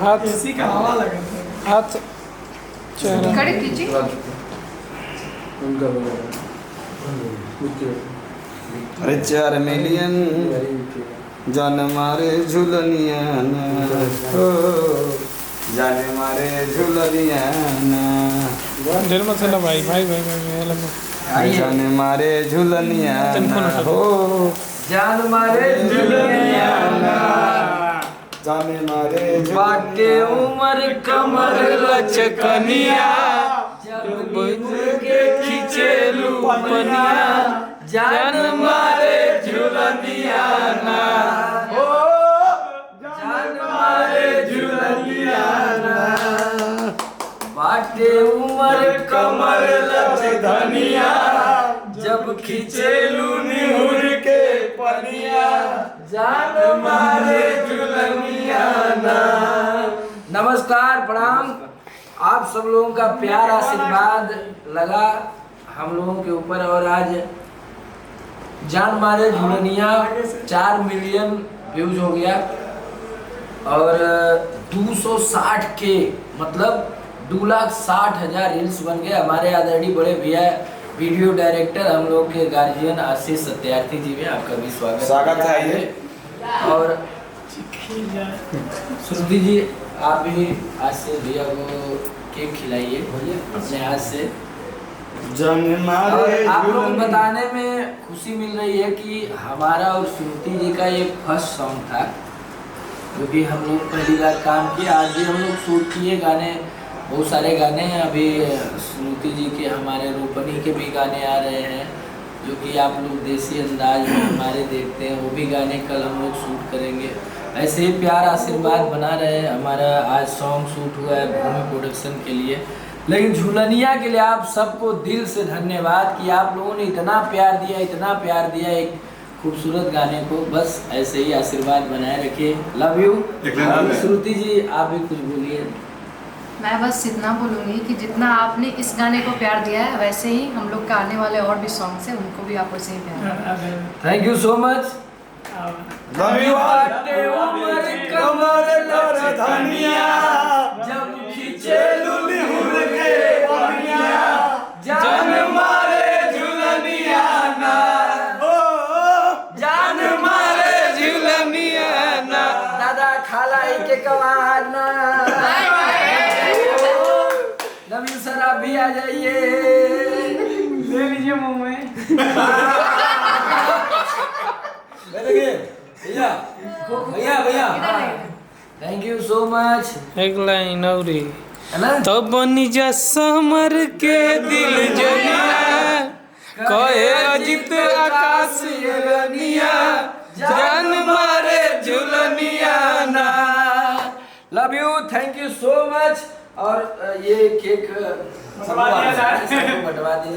हाथ एसी का हवा लगा हाथ चेहरा खड़े कीजिए। उनका अरे 4 मिलियन जान मारे झुलनिया ना हो, जाने मारे झुलनिया ना, ढेर मत चला भाई भाई भाई भाई लगा जाने मारे झुलनिया ना हो, जान मारे झुलनिया ना, जाने मारे बाटे उमर कमर लचकनिया, जब बुझ के खिंचेलू पनिया, जान मारे झुलनिया ना हो, जान मारे झुलनिया ना, बाटे उमर कमर लचकनिया, जब खिंचेलू निहुर के पनिया, जान मारे झुलनिया ना। नमस्कार, प्रणाम। आप सब लोगों का प्यार आशीर्वाद लगा हम लोगों के ऊपर और आज जान मारे झुलनिया 4 मिलियन व्यूज हो गया और 260 के मतलब 2,60,000 रील्स बन गए। हमारे आदरणीय बड़े भैया वीडियो डायरेक्टर हम लोग के गार्जियन आशीष सत्यार्थी जी में आपका भी स्वागत है। ये और श्रुति जी आप भी आज से भैया को केक खिलाइए अपने हाथ से। जाने और मारे आप लोग को बताने में खुशी मिल रही है कि हमारा और श्रुति जी का ये फर्स्ट सॉन्ग था जो कि हम लोग पहली बार काम किया। आज भी हम लोग शूट किए गाने, बहुत सारे गाने हैं। अभी श्रुति जी के हमारे रूपनी के भी गाने आ रहे हैं जो कि आप लोग देसी अंदाज में हमारे देखते हैं, वो भी गाने कल हम लोग शूट करेंगे। ऐसे ही प्यार आशीर्वाद बना रहे। हमारा आज सॉन्ग शूट हुआ है भूमि प्रोडक्शन के लिए, लेकिन झुलनिया के लिए आप सबको दिल से धन्यवाद कि आप लोगों ने इतना प्यार दिया, इतना प्यार दिया एक खूबसूरत गाने को। बस ऐसे ही आशीर्वाद बनाए रखिए। Love you. श्रुति जी आप भी कुछ बोलिए। मैं बस इतना बोलूँगी कि जितना आपने इस गाने को प्यार दिया है वैसे ही हम लोग का आने वाले और भी सॉन्ग्स हैं उनको भी आप वैसे ही प्यार दें। Thank you so much. Love you. बाटे उमर कमर लचकनिया, जब खिंचेलू निहुर के पनिया, जान मारे झुलनिया ना हो, जान मारे झुलनिया ना। दादा खाला के कवार ना। नवीन सर आप भी आ जाइए, ले लीजिए मुंह में। भैया भैया भैया थैंक यू सो मच। एक लाइन और है ना? तो बनी जा समर के दिल जनिया, कहे अजित आकाश रनिया, जान मारे झुलनिया ना। Love you, thank you so much. और ये केक सबको बंटवा दीजिए।